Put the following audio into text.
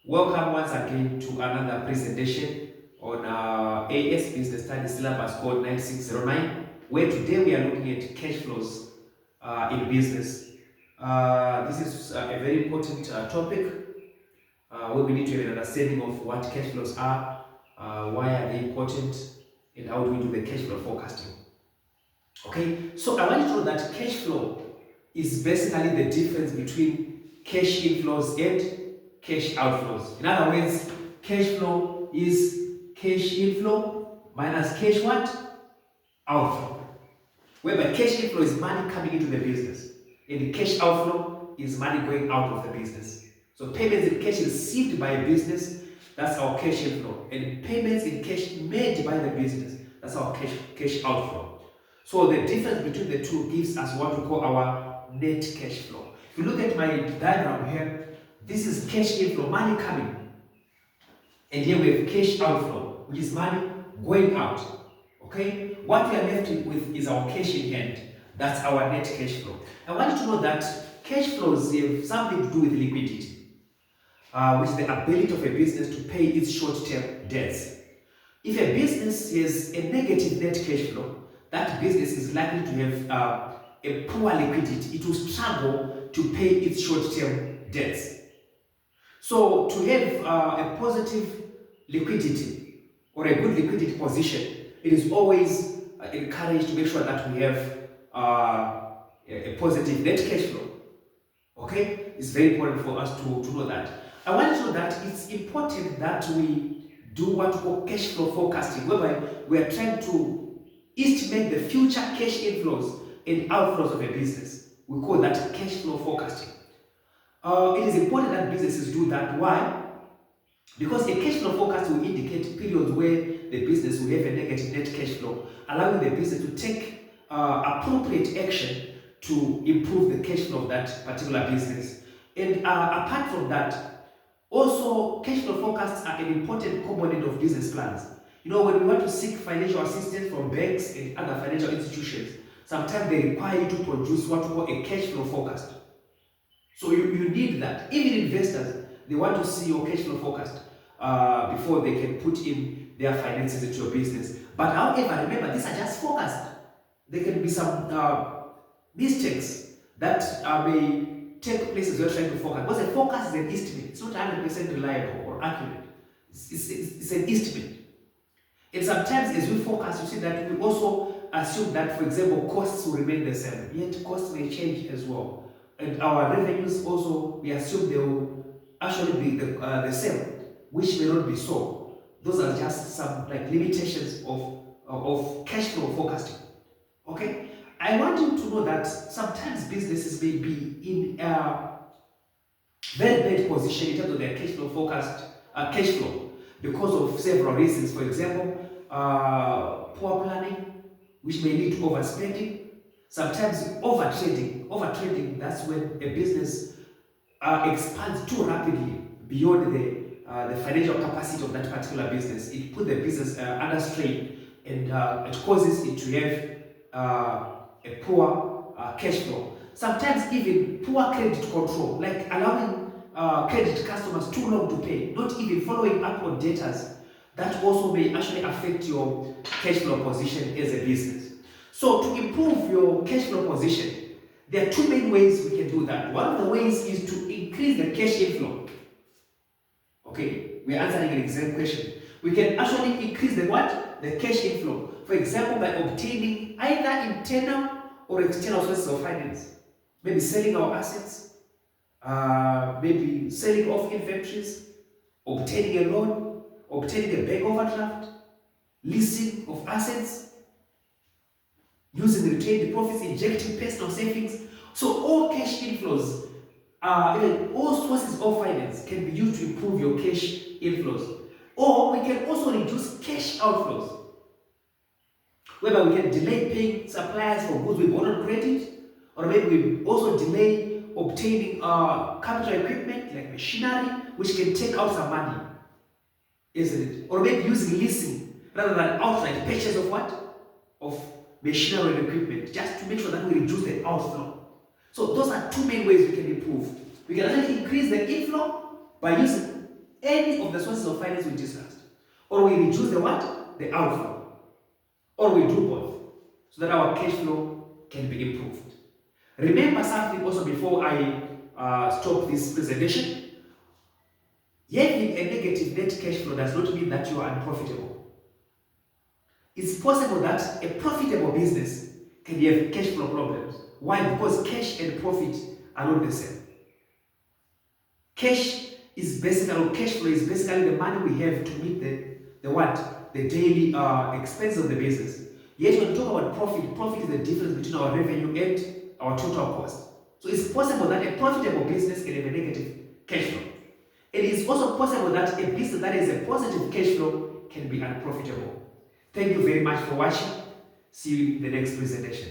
Welcome once again to another presentation on AS Business Studies syllabus code 9609, where today we are looking at cash flows in business. This is a very important topic where we need to have an understanding of what cash flows are, why are they important, and how do we do the cash flow forecasting. Okay, so I want you to know that cash flow is basically the difference between cash inflows and cash outflows. In other words, cash flow is cash inflow minus cash what? Outflow. Whereby cash inflow is money coming into the business, and cash outflow is money going out of the business. So payments in cash received by a business, that's our cash inflow, and payments in cash made by the business, that's our cash outflow. So the difference between the two gives us what we call our net cash flow. If you look at my diagram here, this is cash inflow, money coming. And here we have cash outflow, which is money going out. Okay? What we are left with is our cash in hand. That's our net cash flow. I want you to know that cash flows have something to do with liquidity, which is the ability of a business to pay its short-term debts. If a business has a negative net cash flow, that business is likely to have a poor liquidity. It will struggle to pay its short-term debts. So to have a positive liquidity or a good liquidity position, it is always encouraged to make sure that we have a positive net cash flow. Okay? It's very important for us to know that. I want you to know that it's important that we do what we call cash flow forecasting, whereby we are trying to estimate the future cash inflows and outflows of a business. We call that cash flow forecasting. It is important that businesses do that. Why? Because a cash flow forecast will indicate periods where the business will have a negative net cash flow, allowing the business to take appropriate action to improve the cash flow of that particular business. And apart from that, also cash flow forecasts are an important component of business plans. You know, when we want to seek financial assistance from banks and other financial institutions, sometimes they require you to produce what we call a cash flow forecast. So you need that. Even investors, they want to see your cash flow forecast before they can put in their finances into your business. But however, remember, these are just forecasts. There can be some mistakes that may take place as you're trying to forecast. Because a forecast is an estimate. It's not 100% reliable or accurate. It's an estimate. And sometimes as we forecast, you see that we also assume that, for example, costs will remain the same. Yet costs may change as well. And our revenues also, we assume they will actually be the same, which may not be so. Those are just some limitations of cash flow forecasting. Okay? I want you to know that sometimes businesses may be in a very bad position in terms of their cash flow forecast, cash flow, because of several reasons. For example, poor planning, which may lead to overspending. Sometimes overtrading. Overtrading, that's when a business expands too rapidly beyond the financial capacity of that particular business. It puts the business under strain, and it causes it to have a poor cash flow. Sometimes even poor credit control, like allowing credit customers too long to pay, not even following up on debtors. That also may actually affect your cash flow position as a business. So to improve your cash flow position, there are two main ways we can do that. One of the ways is to increase the cash inflow. Okay, we're answering an exam question. We can actually increase the what? The cash inflow. For example, by obtaining either internal or external sources of finance. Maybe selling our assets, maybe selling off inventories, obtaining a loan, obtaining a bank overdraft, leasing of assets, using retained profits, injecting personal savings. So all cash inflows, all sources of finance can be used to improve your cash inflows. Or we can also reduce cash outflows, whereby we can delay paying suppliers for goods we bought on credit, or maybe we also delay obtaining capital equipment like machinery, which can take out some money, isn't it? Or maybe using leasing rather than outright purchase of what? Of machinery and equipment, just to make sure that we reduce the outflow. So those are two main ways we can improve. We can actually increase the inflow by using any of the sources of finance we discussed. Or we reduce the what? The outflow. Or we do both, so that our cash flow can be improved. Remember something also before I stop this presentation. Having a negative net cash flow does not mean that you are unprofitable. It's possible that a profitable business can have cash flow problems. Why? Because cash and profit are not the same. Cash flow is basically the money we have to meet the what? The daily expense of the business. Yet when we talk about profit is the difference between our revenue and our total cost. So it's possible that a profitable business can have a negative cash flow. It is also possible that a business that has a positive cash flow can be unprofitable. Thank you very much for watching. See you in the next presentation.